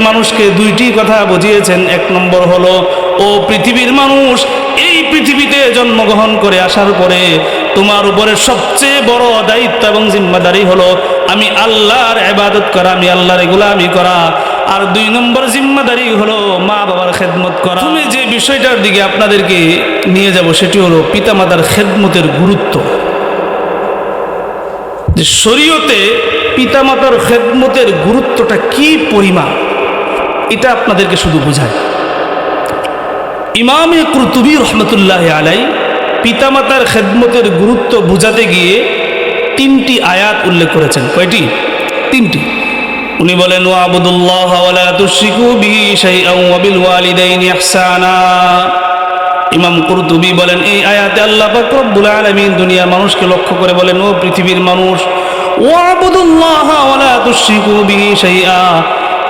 মানুষকে দুইটি কথা বুঝিয়েছেন। এক নম্বর হলো, ও পৃথিবীর মানুষ, এই পৃথিবীতে জন্মগ্রহণ করে আসার পরে তোমার উপরে সবচেয়ে বড় দায়িত্ব এবং জিম্মাদারি হলো আমি আল্লাহর ইবাদত করা, আমি আল্লাহর গোলামি করা। আর দুই নম্বর জিম্মাদারি হলো মা বাবার খেদমত করা। তুমি যে বিষয়টার দিকে আপনাদেরকে নিয়ে যাব সেটি হলো পিতামাতার খেদমতের গুরুত্ব। যে শরীয়তে পিতামাতার খেদমতের গুরুত্বটা কি পরিমাণ, এটা আপনাদেরকে শুধু বোঝায়। ইমামে কুরতুবী রহমতুল্লাহ আলাই পিতামাতার খেদমতের গুরুত্ব বুঝাতে গিয়ে 3টি আয়াত উল্লেখ করেছেন। কয়টি? 3টি। উনি বলেন, ওয়াবুদুল্লাহ ওয়া লা তুশরিকু বিহি শাইআন ওয়া বিল ওয়ালিদাইনি ইহসানা। ইমাম কুরতুবী বলেন, এই আয়াতে আল্লাহ পাক রব্বুল আলামিন দুনিয়ার মানুষকে লক্ষ্য করে বলেন, ও পৃথিবীর মানুষ, ওয়াবুদুল্লাহ ওয়া লা তুশরিকু বিহি শাইআ,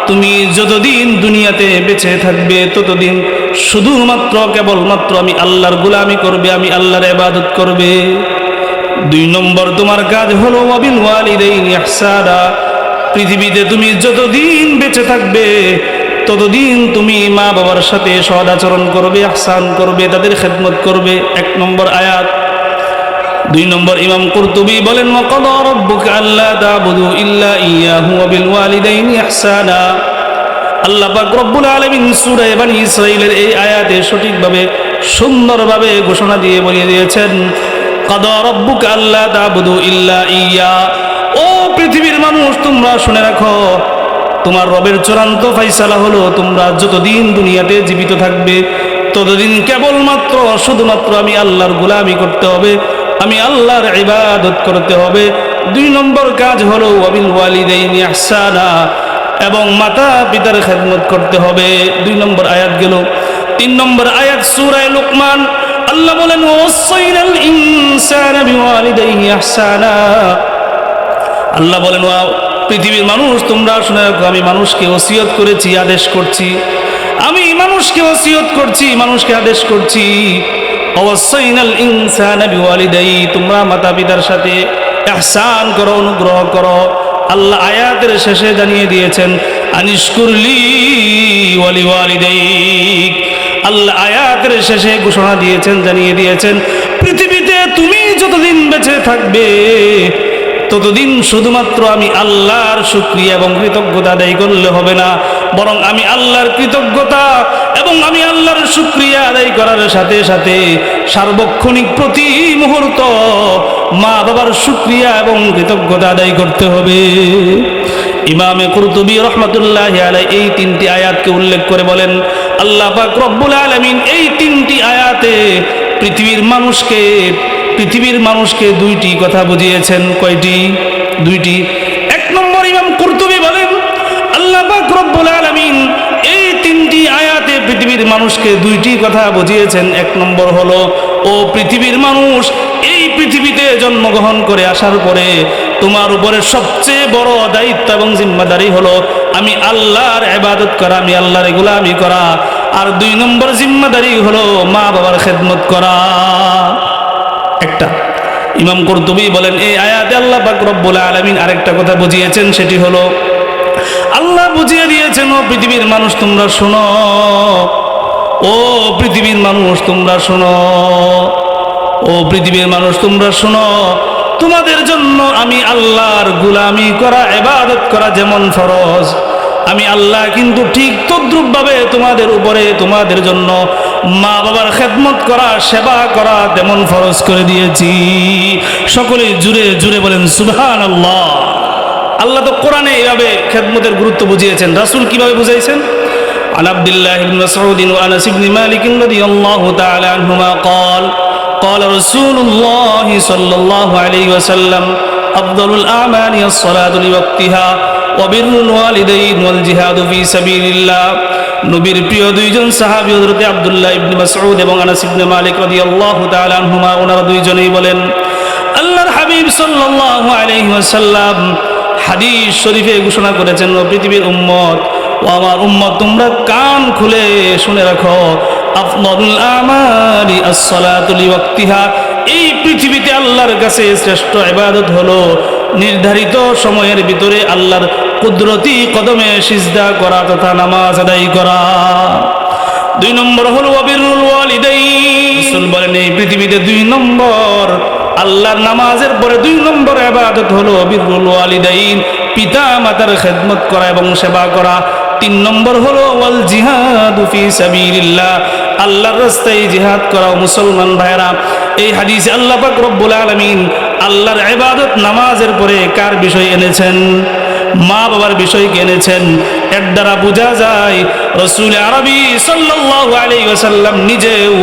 তুমি যতদিন দুনিয়াতে বেঁচে থাকবে ততদিন শুধুমাত্র কেবলমাত্র আমি আল্লাহর গোলামি করবে, আমি আল্লাহর ইবাদত করবে। 2 নম্বর তোমার কাজ হলো ওয়া বিল ওয়ালিদাইনি ইহসানা, পৃথিবীতে তুমি যতদিন বেঁচে থাকবে ততদিন তুমি মা বাবার সাথে সৎ আচরণ করবে, ইহসান করবে, তাদের খেদমত করবে। 1 নম্বর আয়াত। 2 নম্বর ইমাম কুরতুবী বলেন, ওয়া ক্বাদা রাব্বুকা আল্লা তা'বুদু ইল্লা ইয়্যাহু ওয়া বিল ওয়ালিদাইনি ইহসানা। আল্লাহ পাক রব্বুল আলামিন সূরা বনী ইসরাঈলের এই আয়াতে সঠিকভাবে সুন্দরভাবে ঘোষণা দিয়ে বলে দিয়েছেন, ক্বাদা রাব্বুকা আল্লা তা'বুদু ইল্লা ইয়্যা। ও পৃথিবীর মানুষ, তোমরা শুনে রাখো, তোমার রবের চূড়ান্ত ফায়সালা হলো তোমরা যতদিন দুনিয়াতে জীবিত থাকবে ততদিন কেবলমাত্র শুধুমাত্র আমি আল্লাহর গোলামি করতে হবে, আমি আল্লাহর ইবাদত করতে হবে। 2 নম্বর কাজ হলো ওয়া বিল ওয়ালিদাইনি ইহসানা, এবং মাতা পিতার খেদমত করতে হবে। 2 নম্বর আয়াত গেল। 3 নম্বর আয়াত সূরা লুকমান, আল্লাহ বলেন, ওয়াসাইনাল ইনসানা বিওয়ালিদাইহি ইহসানা। আল্লাহ বলেন, পৃথিবীর মানুষ তোমরা শুনে রাখো, আমি মানুষকে ওসিয়ত করেছি, আদেশ করছি, আমি মানুষকে ওসিয়ত করছি, মানুষকে আদেশ করছি, ওয়াসাইনাল ইনসানা বিওয়ালিদাইহি, তোমরা মাতা পিতার সাথে ইহসান করো, অনুগ্রহ করো। আল্লাহ আয়াতের শেষে জানিয়ে দিয়েছেন, আনিশকুরলি ওয়া লিওয়ালিদাইক। আল্লাহ আয়াতের শেষে ঘোষণা দিয়েছেন, জানিয়ে দিয়েছেন, পৃথিবীতে তুমি যতদিন বেঁচে থাকবে ততদিন শুধুমাত্র আমি আল্লাহর শুকরিয়া এবং কৃতজ্ঞতা আদায় করলে হবে না, বরং আমি আল্লাহর কৃতজ্ঞতা এবং আমি আল্লাহর শুকরিয়া আদায় করার সাথে সাথে সার্বক্ষণিক প্রতি মুহূর্ত মা বাবার শুকরিয়া এবং কৃতজ্ঞতা আদায় করতে হবে। ইমামে কুরতুবী রহমতুল্লাহি আলাইহি এই 3টি আয়াতকে উল্লেখ করে বলেন, আল্লাহ পাক রব্বুল আলামিন এই 3টি আয়াতে পৃথিবীর মানুষকে 2টি কথা বুঝিয়েছেন। কয়টি? 2টি। 1 নম্বর ইমাম কুরতুবী বলেন, আল্লাহ পাক রব্বুল আলামিন এই 3টি আয়াতে পৃথিবীর মানুষকে 2টি কথা বুঝিয়েছেন। 1 নম্বর হলো, ও পৃথিবীর মানুষ, এই পৃথিবীতে জন্মগ্রহণ করে আসার পরে তোমার উপরে সবচেয়ে বড় দায়িত্ব এবং জিম্মাদারি হলো আমি আল্লাহর ইবাদত করা, আমি আল্লাহর গোলামি করা। আর 2 নম্বর জিম্মাদারি হলো মা বাবার খেদমত করা। একটা। ইমাম কুরতুবী বলেন, এই আয়াতে আল্লাহ পাক রব্বুল আলামিন আরেকটা কথা বুঝিয়েছেন, সেটি হলো আল্লাহ বুঝিয়ে দিয়েছেন, ও পৃথিবীর মানুষ তোমরা শোনো, ও পৃথিবীর মানুষ তোমরা শোনো, ও পৃথিবীর মানুষ তোমরা শোনো, তোমাদের জন্য আমি আল্লাহর গোলামি করা, ইবাদত করা যেমন ফরজ, আমি আল্লাহ কিন্তু ঠিক তদ্রূপভাবে তোমাদের উপরে, তোমাদের জন্য মা বাবার খেদমত করা, সেবা করা তেমন ফরজ করে দিয়েছি। সকলে জুড়ে জুড়ে বলেন সুবহানাল্লাহ। আল্লাহ তো কোরআনে এইভাবে খেদমতের গুরুত্ব বুঝিয়েছেন। রাসূল কিভাবে বুঝাইছেন? আন আব্দুল্লাহ ইবনে মাসউদ ওয়া আনাস ইবনে মালিক রাদিয়াল্লাহু তাআলা আনহুমা قال قال رسول الله صلى الله عليه وسلم أفضل الأعمال الصلاة لوقتها وبر الوالدين والجهاد في سبيل الله। নবীর প্রিয় 2 জন সাহাবী হযরত আব্দুল্লাহ ইবনে মাসউদ এবং আনাস ইবনে মালিক রাদিয়াল্লাহু তাআলা আনহুমা, ওনারা 2 জনেই বলেন, আল্লাহর হাবিব সাল্লাল্লাহু আলাইহি ওয়াসাল্লাম হাদিস শরীফে ঘোষণা করেছেন, ও পৃথিবীর উম্মত, ও আমার উম্মত, তোমরা কান খুলে শুনে রাখো, আফদালুল আমালি as-সালাতু লিওয়াক্তিহা, এই পৃথিবীতে আল্লাহর কাছে শ্রেষ্ঠ ইবাদত হলো নির্ধারিত সময়ের ভিতরে আল্লাহর কুদরতি কদমে সিজদা করা তথা নামাজ আদায় করা। 2 নম্বর হলো ওয়াবিরুল ওয়ালিদাইন। রাসূল বলেন এই পৃথিবীতে 2 নম্বর আল্লাহর নামাজের পরে 2 নম্বর ইবাদত হলো বিরুল ওয়ালিদাইন, পিতা মাতার খেদমত করা এবং সেবা করা। 3 নম্বর হলো ওয়াল জিহাদু ফি সাবিলিল্লাহ, আল্লাহর রাস্তায় জিহাদ করা। মুসলমান ভাইরা, এই হাদিসে আল্লাহ পাক রব্বুল আলামিন আল্লাহর ইবাদত নামাজের পরে কার বিষয় এনেছেন? মা বাবার বিষয়কে এনেছেন। এর দ্বারা বোঝা যায় রাসূল আরবি সাল্লাল্লাহু আলাইহি ওয়াসাল্লাম নিজেও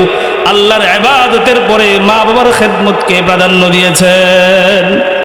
আল্লাহর ইবাদতের পরে মা বাবার খেদমতকে প্রাধান্য দিয়েছেন।